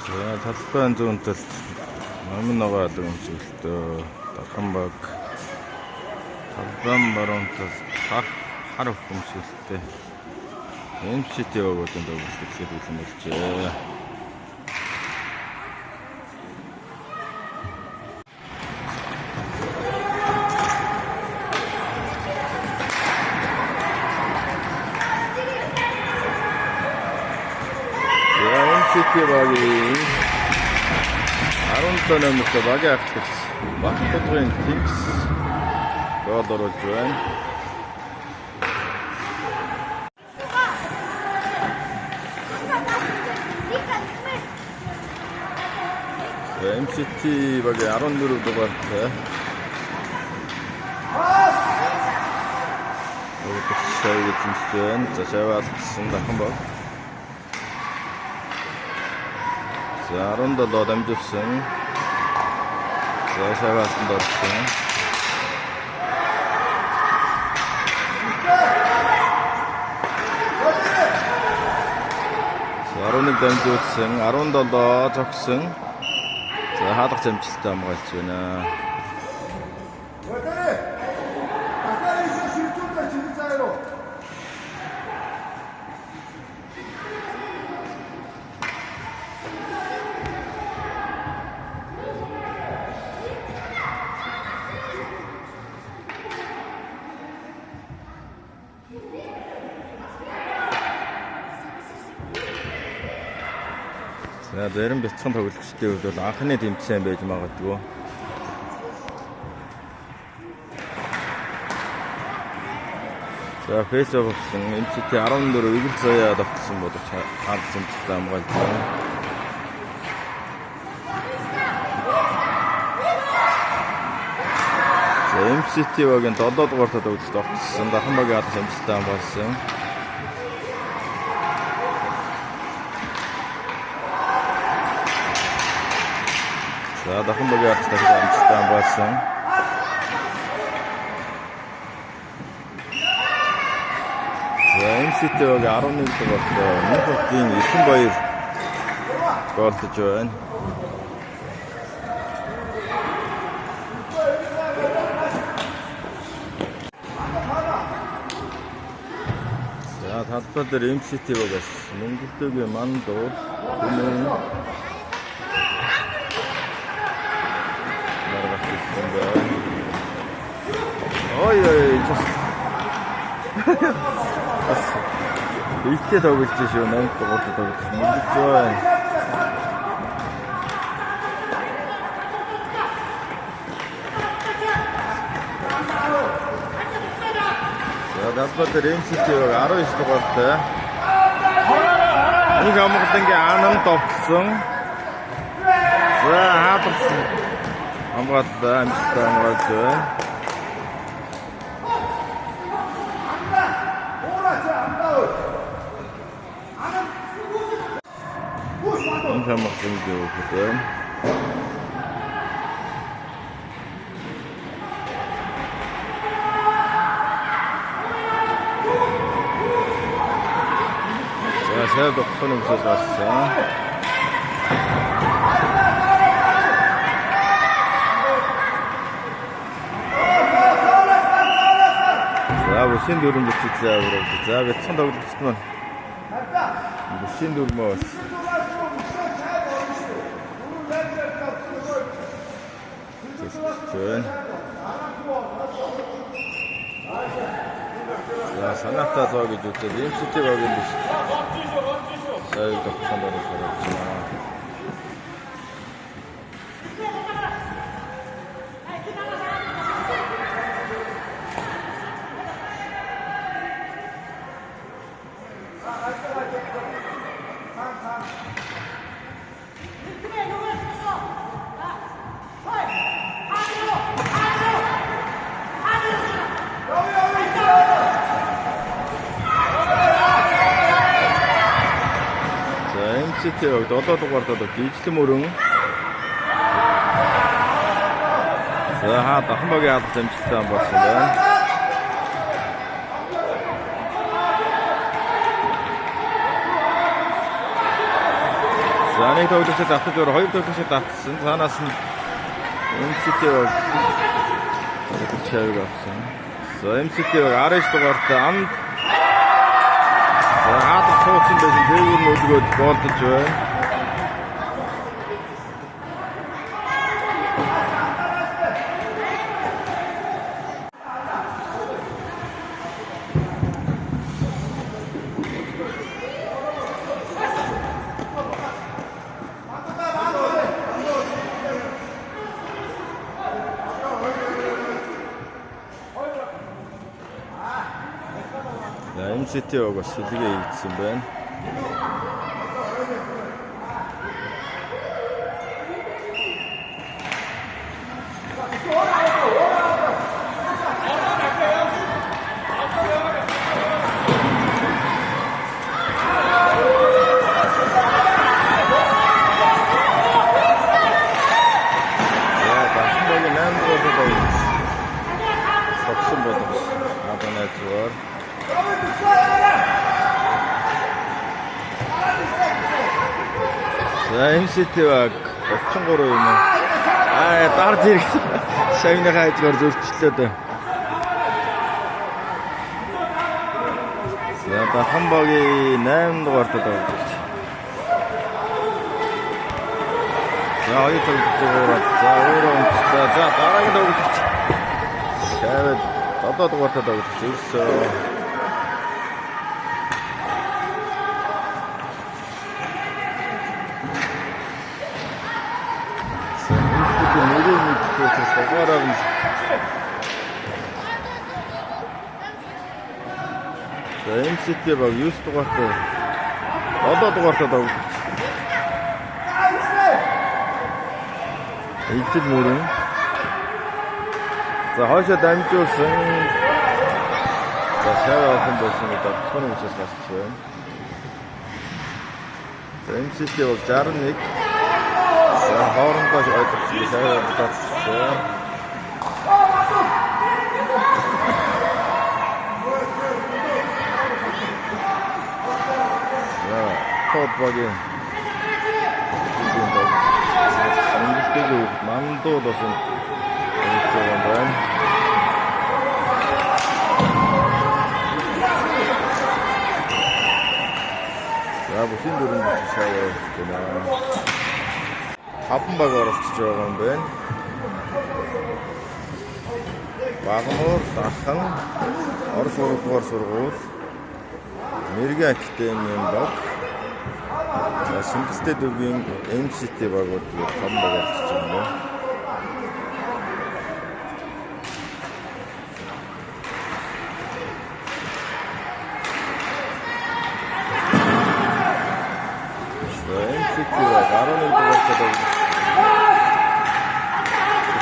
талбайн зүүн талд номын ногоол өмсөлтөө Дарханбаг талбайн баруун талд хар өмсөлттэй MCT өгөөдөнд өгүүлэлцээд үлэн болжээ. MCT багийн 17 номертой багийн ахлагч Батбадрын Тинкс гол оруулж байна. MCT багийн 14 дугаартай Өвдөсөй эзэмшсэн зашаавалсан Дарханбаг 17 дамжуулсан. Зашаавалсан дорсон. 11 дамжуулсан, 17 зогсон. За хаалгач амжилттай хамгаалж байна. За зарим бяцхан тоглогчдын хувьд бол анхны тэмцээн байж магадгүй. За фейсбુક болсон MCT 14 игэл заяа тогтсон бодож хаалгач амжилттай хамгаалж байна. За MCT багийн 7 дугаар тоглогч тогтсон Дарханбагийн хаалгач амжилттай хамгаалсан. За Дарханбагийн хаалгач амжилттай хамгаалсан. За MCT багийн 11 дугаартай Мөнхбатгийн Эрхэнбаяр голдож байна. За талбай дээр MCT багаас Монголдгийн Мандуу Түмэн ой ихтэй тоглож шүү 8 дугаартай тоглож мөнгөж байна. За далбатэр MCT баг 19 дугаартай нэг амгалангийн анан товтсон. За хаалгасан хамгааллаа амжилттай хамгаалж байна. Хамгаалсан гэдэг. За сайн докторын өмсөж гарсан. За бүсийн дөрөв бүтцээ аврал. За бяцхан тоглогчд маань бүсийн дөрмөөс Жөн. За санаатай зоо гэж үзээд MCT багийн биш. Сайн тогтсон байна гэж байна. MCT 7 дугаартаа Жижлэн мөрөн. За Дарханбагийн хаалгач амжилттай болсон байна. За За нэг тоглогчид татаж өөр хоёр тоглогчид татсан. Цаанаас нь MCT баг чавиг авсан. За MCT баг 19 дугаартай амд хаадаг суудсан байсан. Дээгүүр нь өлгөөд голдож байна. MCT-г бас хилгээ ийдсэн байна. MCT баг 33 юм. Дард ирэх шавны хайдгаар зөрчлөөд. За Дахан багийн 8 дугаартад байгаа. За хоёр тоглогчдоор за өөрөө унтцаа. За дараагийн тоглогч. Шавд 7 дугаартад тоглож ирсэн. За MCT баг 9 дугаартай 7 дугаартай тоглож. Эцэг мөрөн. За хойшоо дамжуулсан. За шаваахан болсон гэдэг тохиолын учраас гарч байна. За MCT баг 61. За хоорондоо ойлгосон шаваа татсан. Код багийн эндээ мандуу досон энэ байна. За бүхэн дөрөв шаваа байна. Хапан баг оролцож байгаа юм байна. Багнуур Дахан Орос урдугаар сургууль Мэргэн академийн баг. Шингэстэй дүүгийн MCT багууд том баг болчихж байна. MCT баг 11 дугаартай байна.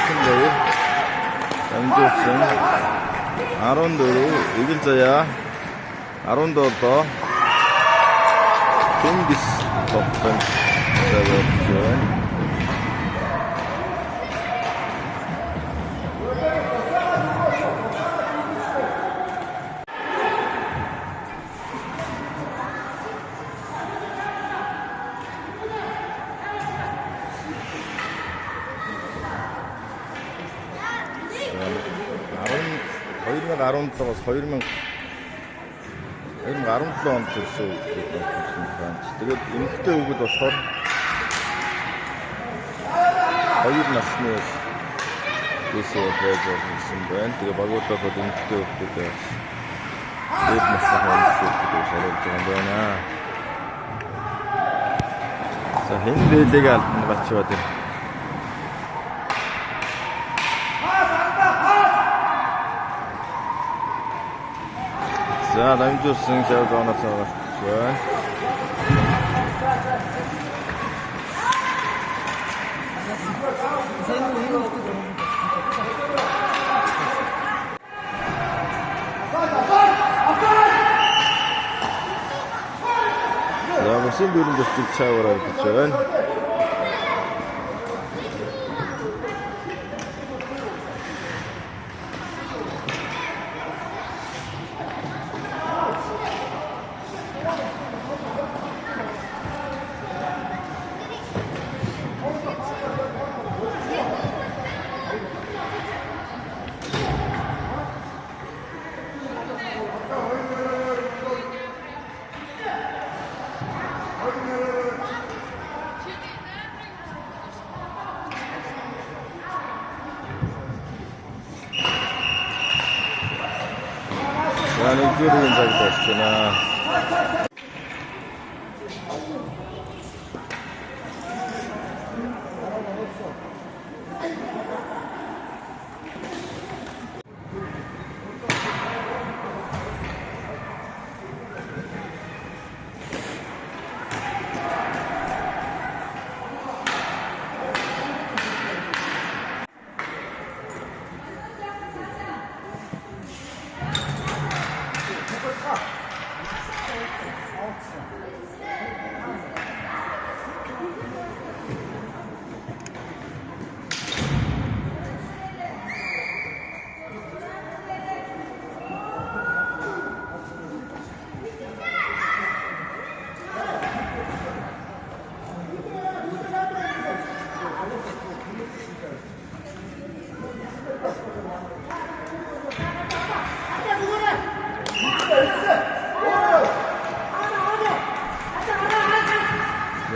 Тэндээ амжилтсан 14 Игэл Заяа 17 Тэнгис тогтсон тавьсан. Энэ 17 онд төрсөн байна. Тэгээд эмэгтэй хүүхэд болохоор 2 насны дэсээ байж байсан байна. Тэгээд багуудаа бол эмэгтэй хүүхэдээ дэд насны хүүхэдээ шалгаж байгаа юм байна. За хэн дээлэг алдсан бачваад байна. За дамжуулсан шавгаанаас авах байна. За машин дөрөв дэвтэр чаваараа гэж байна. нэгдүгээр цаг болж байна.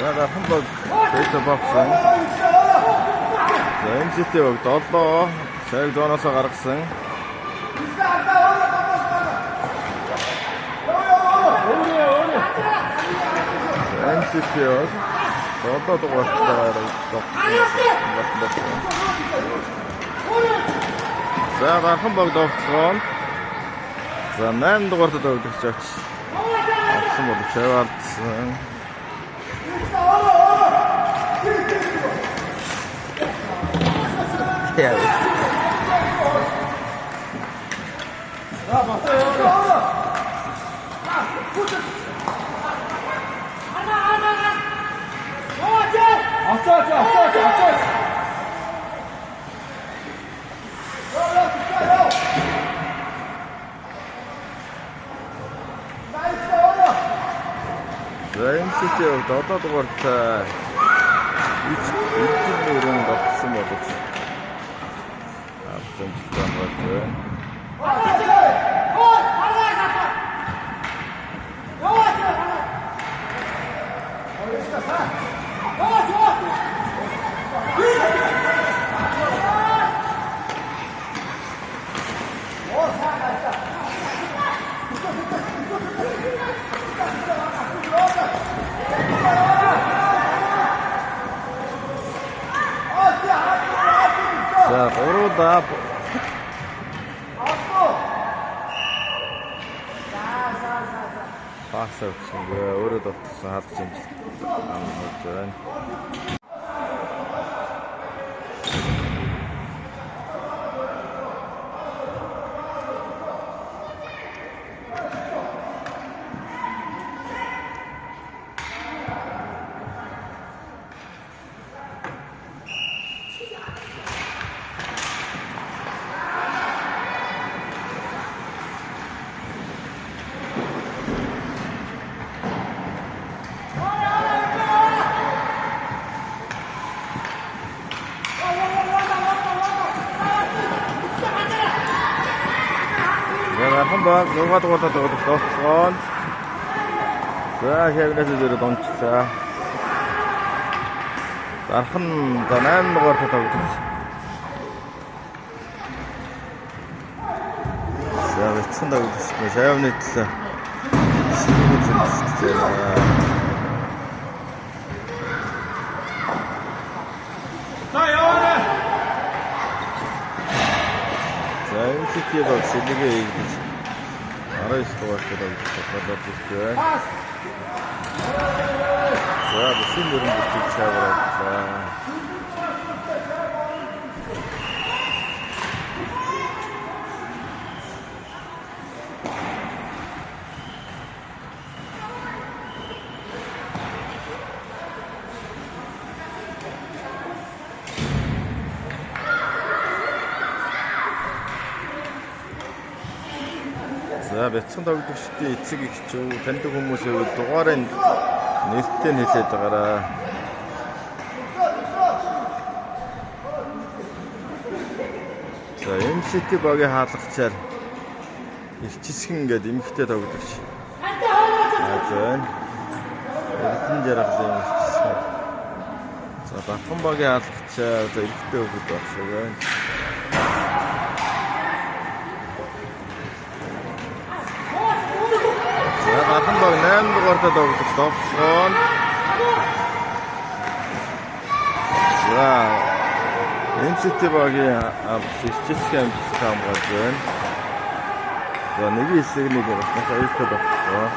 Яагаад хамбаг фейсбુક авсан. MCT-г 7 цаг зооноос гаргасан. MCT-г 7 дугаараар за хамбаг довтлоо. За 8 дугаарт довтлож авч. Авсан бол чаваалдсан. Yeah. MCT-г 7 дугаарт эцэг багтсан болов. Авсан байна. За гурван пас авсан. Өөрөө довтлсон халдж юм байна. Хамбаг 6 дугаарт довтлоо. За хявнаас зөөр дончлаа. Дархан 8 дугаарт довтлоо. За эцэн довтлоо. Шавны төлөө. За яваарай. За MCT-г сэлгээ хийж 19 дугаарт довтлоо. За бүхэн өрөмжлөлт чавраа. За бяцхан тоглогчдын эцэг эхчүүд таньдаг хүмүүсийн хувьд дугаарыг нэртэй хэлээд байгаараа. За MCT багийн хаалгачаар ирчисгэн гэдэг эмэгтэй тоглогч. За эрдэн жаргалын ирчисгэн. За Батхан багийн хаалгачаар за эрэгтэй хөвгүүд багшаа байна. Гадна баг 8 дугаартай тоглож товчлон. За MCT багийн шилжүүлсэн амжилт хамгаалж байна. За нэг хэсэг нэг бас хоёртой болчихлоо.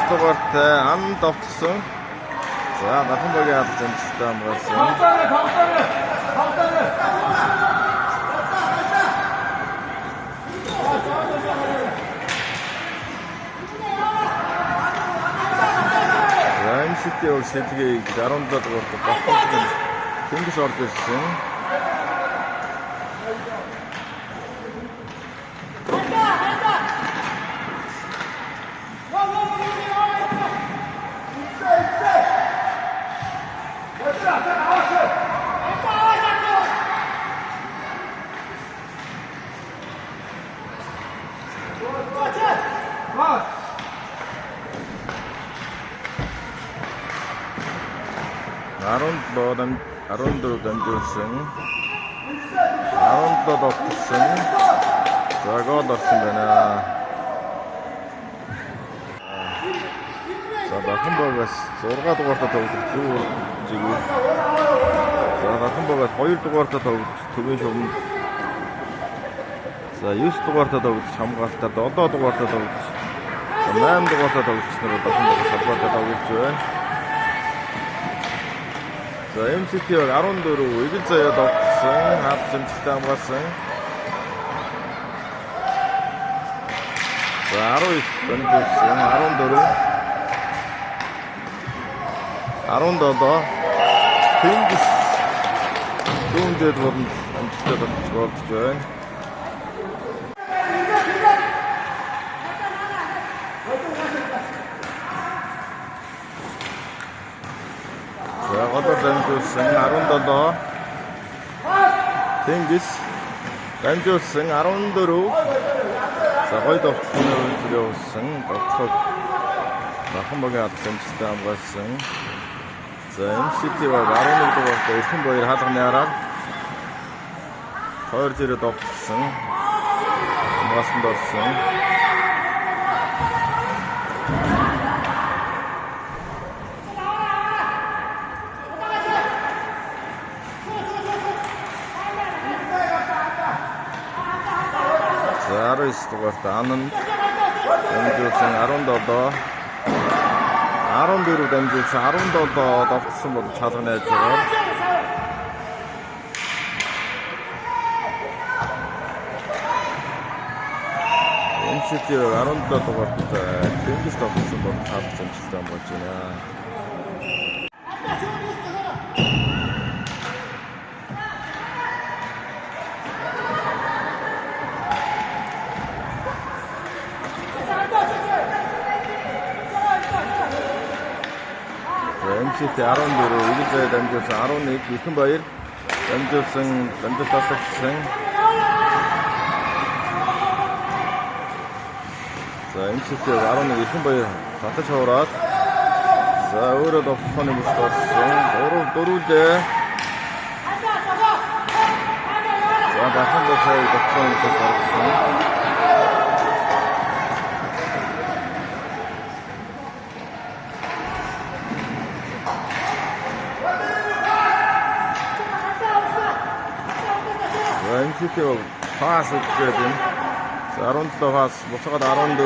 дугаартай ан довтлсон. За Батхан багийн алж амжилттай хамгаалсан. MCT бол сэлгийг 17 дугаартай Батхан тэнгис орж ирсэн. Арунdur дамжуулсан. 17 довтлсон. За гол орсон байна. За Батхан багаас 6 дугаартай тоглож зүүр жигүүр. За Батхан багаас 2 дугаартай тоглож төвийн шугам. За 9 дугаартай тоглож хамгаалтаар 7 дугаартай тоглож. 8 дугаартай тоглогчноор Батхан багаас салбартай тоглож байна. За MCT баг 14 игэл заяа довтлсон. Хавц амжилттай хамгаалсан. За 19 дамжуулсан. 14 17 тэнгис зүүндэд болон амжилттай тоглож болж байна. За голоор дамжуулсан 17 тэнгис дамжуулсан 14 за гоё довтлын үйлдэл явуулсан довтлог Батхан багийн алж амжилттай хамгаалсан. За MCT баг 11 дугаартай Эрхэн баяр хаалганы араар 2-0 довтлсон хамгаалсанд орсон. За 19 дугаартай Анан дамжуулсан 17 14 дамжуулсан 17 довтлсон бол чалганы ажгаар. MCT 17 дугаартай тэнгис довтлсон бол чалганы амжилттай болж байна. MCT 14 игэл заяа дамжуулсан 11 Эрхэн баяр дамжуулсан дамжуулсан. За MCT 11 Эрхэн баяр татаж хуураад за өөрөө довтлооны бүст орсон 4-4-дээ. За Батхан багийн довтлооны бүст орсон. MCT пас өгөөд юм. 17 пас буцаад 14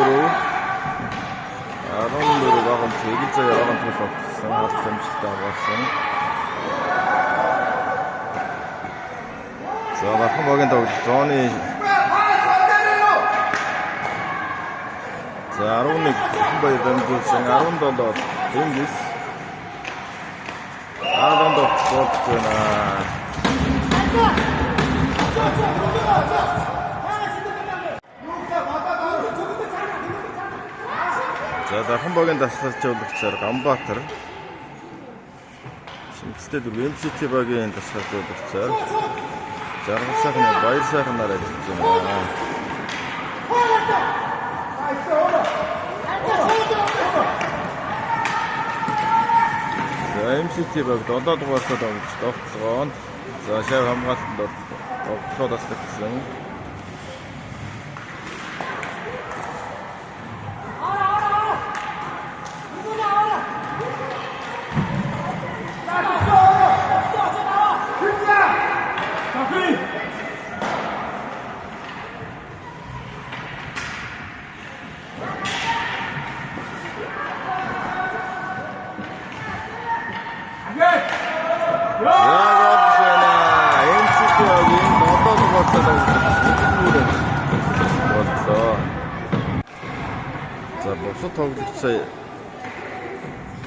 багт игэл заяа багт болсон. Хавц амжилттай болсон. За Батхан багийн тоглолт зооны за 11 Эрхэн баяр дамжуулсан 17 тэнгис 17 цогц байна. За Батхан багийн дасгалжуулагчаар Ганбаатар Шингэлтэй MCT багийн дасгалжуулагчаар Жаргал сайхны Баяр сайхнаар ажиллаж байна. MCT баг 7 дугаартаа тоглож тоглоно. За шав хамгаалтанд тоглоод таслагдсан. За бусад тоглогчдоо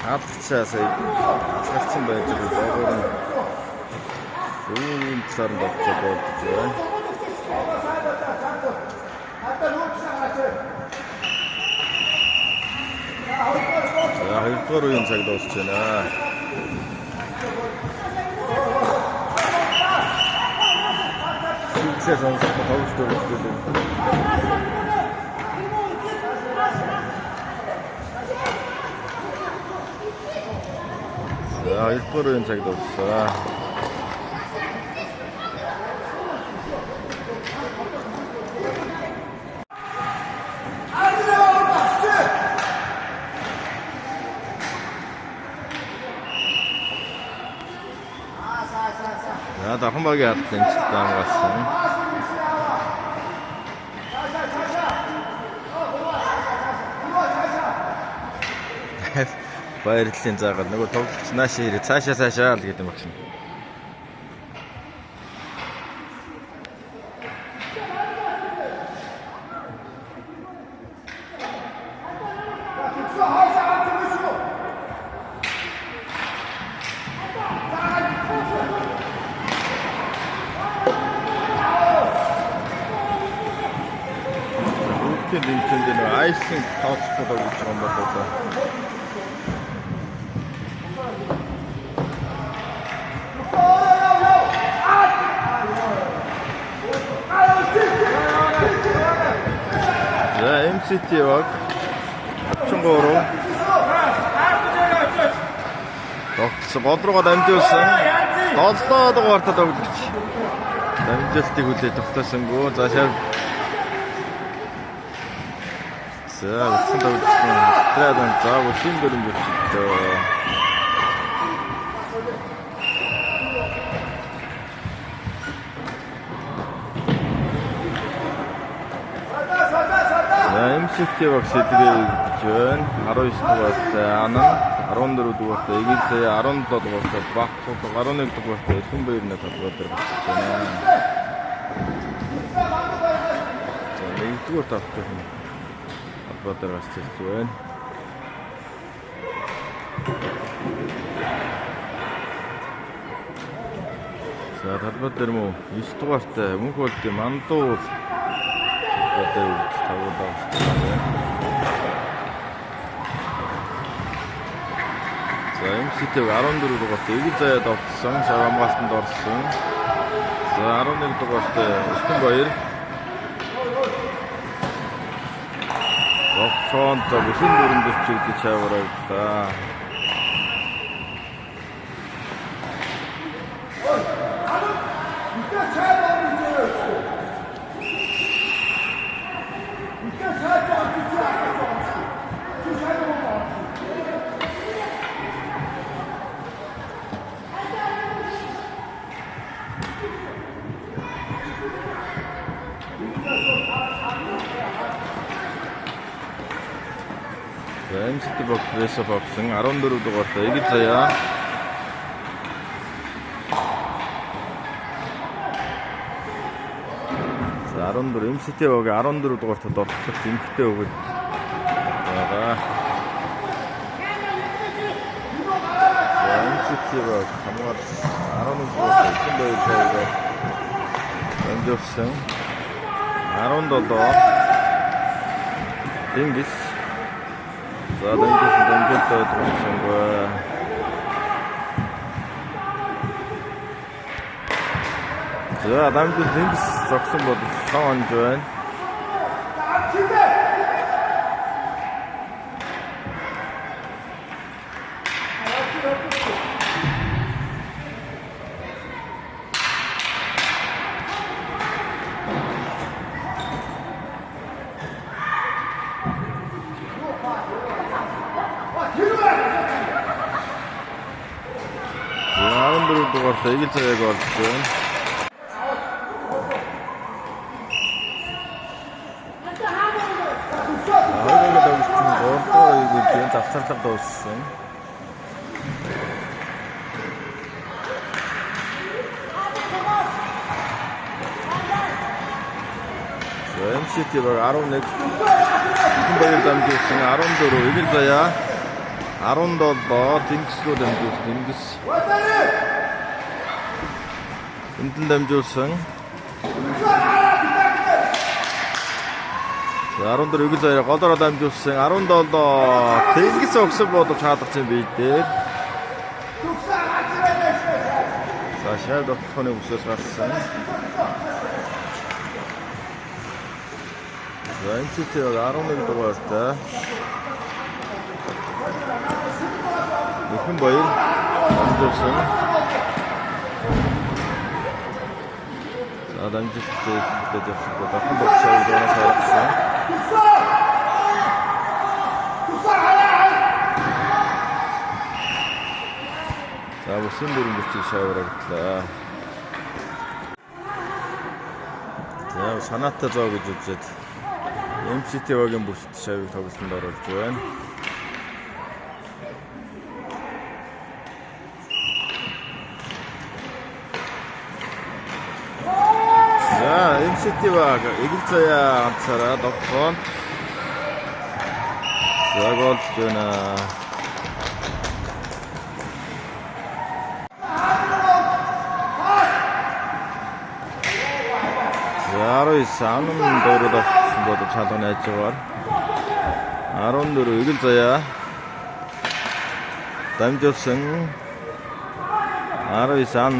хаалцаа сая гарцсан байж байгаа. Үүн цаанд очиж болж байна. За хоёрдугаар үеийн цаг дуусч байна. Сэлсээ сонсох тоглож дөрөвдөг. За хоёрдугаар үеийн цаг дууссан. За дахин багийн хатсан ч таамаасан. Баярлалын заагаад нөгөө тоглогч нааш ирээ цаашаа л гэдэг юм байна. Нинтендо айсинг тооцохгүй гэж юм байна. За MCT баг 33 тогтсон гол руугаа дамжуулсан 7 дугаартаа тоглогч дамжуултыг хүлээж тогтоосонгүй. За шав за үтсэн тоглогчдын традан заав шин дөрөв өчтөө. MCT баг сэдвээ гэж байна. 19 дугаартай Анан, 14 дугаартай Эгэл, 17 дугаартай Баксууд, 11 дугаартай Элхэнбаярны толгой дээр болчихж байна. За 1-р тавтай толгой дээр гарч байна. За толгой дээр мөн 9 дугаартай мөнх болдын Мандуу одоо тавуудаа. За MCT 14 дугаартай Эгэл заяа довтсон, шав хамгаалтанд орсон. За 11 дугаартай Элхэнбаяр. Огцон за бүхэн дөрөнд чигдэж чаврагдаа. MCT баг пресс боксын 14 дугаартай Эгэл заяа. За 14 MCT баг 14 дугаартай дортлох эмхтэй өгöd байгаа. За MCT баг хамгаал 11 дугаартай Элхэнбаяр дамжуулсан 17 Дингис. За дамжуултай тоглосон. За дамжуулт Дингис зогсон бол шоонж байна. 14 дугаартай Игэл Заяаг олж байна. Завсарлага дууссан. MCT баг 11 хүн баяр дамжуулсан 14 Игэл Заяа 17 Тэнгис рүү дамжуулсан. Тэнгис энтэн дамжуулсан. 14 Игэл Заяа голороо дамжуулсан. 17 Тэнгис өгсөн бодож хаалгах юм бий дээр. За шал доторхны үсээс гарсан. MCT 11 дугаартай Хүн баяр дамжуулсан. За дамжуулсан гэдэг явсан. Дахин боксоо доноос харагдсан. За усын бүрэн бичиг шаврагдлаа. За санаатай зоо гэж үзээд MCT багийн бүрт шавыг тоглолтод оруулж байна. За MCT баг Игэл Заяа ганцаараа тогтоон. За голж байна. Саанын дөрөд авсан бодож хаалга найж байгаа. 14 Игэл Заяа дамжуулсан. 19 саан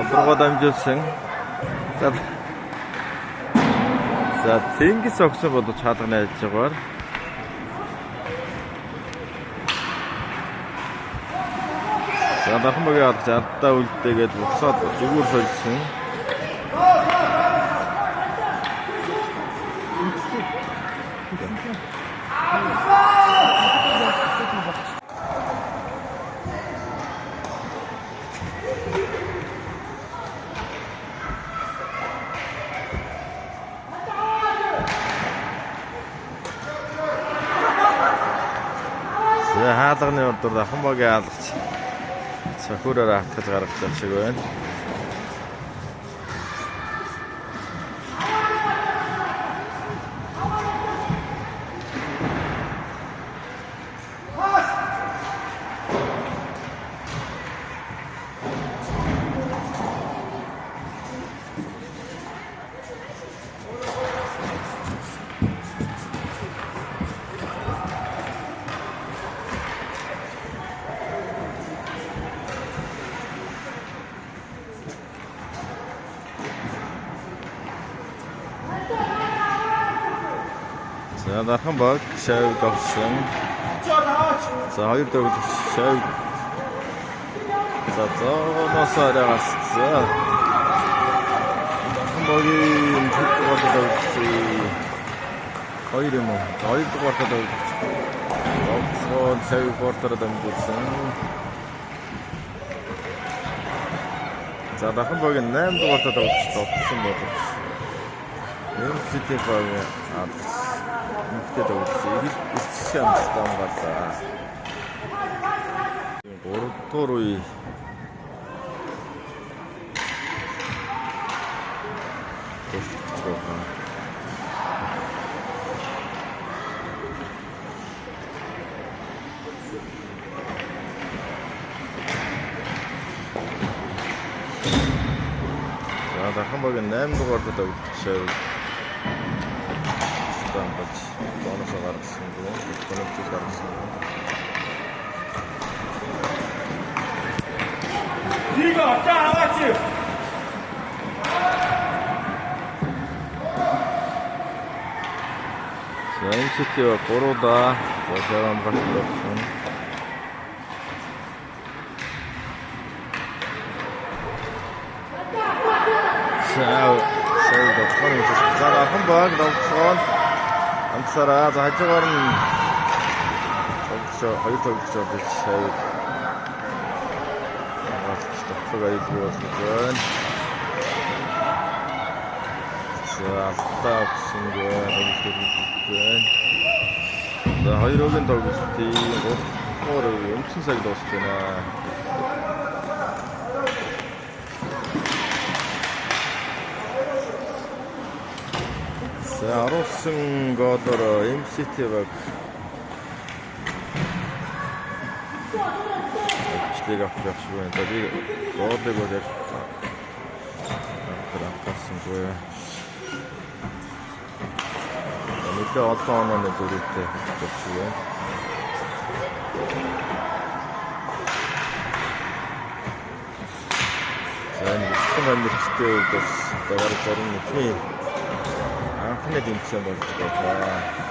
одоргоо дамжуулсан. За Тэнгис огсон бодож хаалга найж байгаа. За дахин багийн алж ардаа үлдээгээд буцаад зүгээр сольсон. Хаалганы урдуур дахин багийн алгач цохиураар автгаж гаргах шиг байна. За дахин баг шавь давсан. За хоёр дөрөв шавь. За зооносоо гарсан. Дахин багийн төлөвлөлт тавьсан. Хоёр юм уу? Хоёр дугаартай тавьсан. Огцон шавь портер дамжуулсан. За дахин багийн 8 дугаартай тавьсан болов. MCT багийн Нэгтэд өгсөн. Ирчсэн амттай гарлаа. 3 дугаар үе. За дахин багийн 8 дугаартай өгсөн. Доноосоо гаргасан гоо тоногчс гаргасан. Дига чаагач. MCT-와 3удаа зохион байгуулсан. Сая тохиолдож байгаа хамбаг давсан. Амсараа за хажуугаар нь хоёр тоглогч орж шавь бодлого аюулгүй болж байна. За автаа авсангүй байна. За 2-ын тоглолтын 3 өмчсөн цаг дуусч байна. За 10 голоор MCT баг члэг авч явах шиг байна. Би голыг бол яг авчихсангүй. Мэдээ олон онооны зүрхтэй болж байна. За энэ хамтлагчтай бас давар зарим нэг анхны тэмцээн болж байгаа.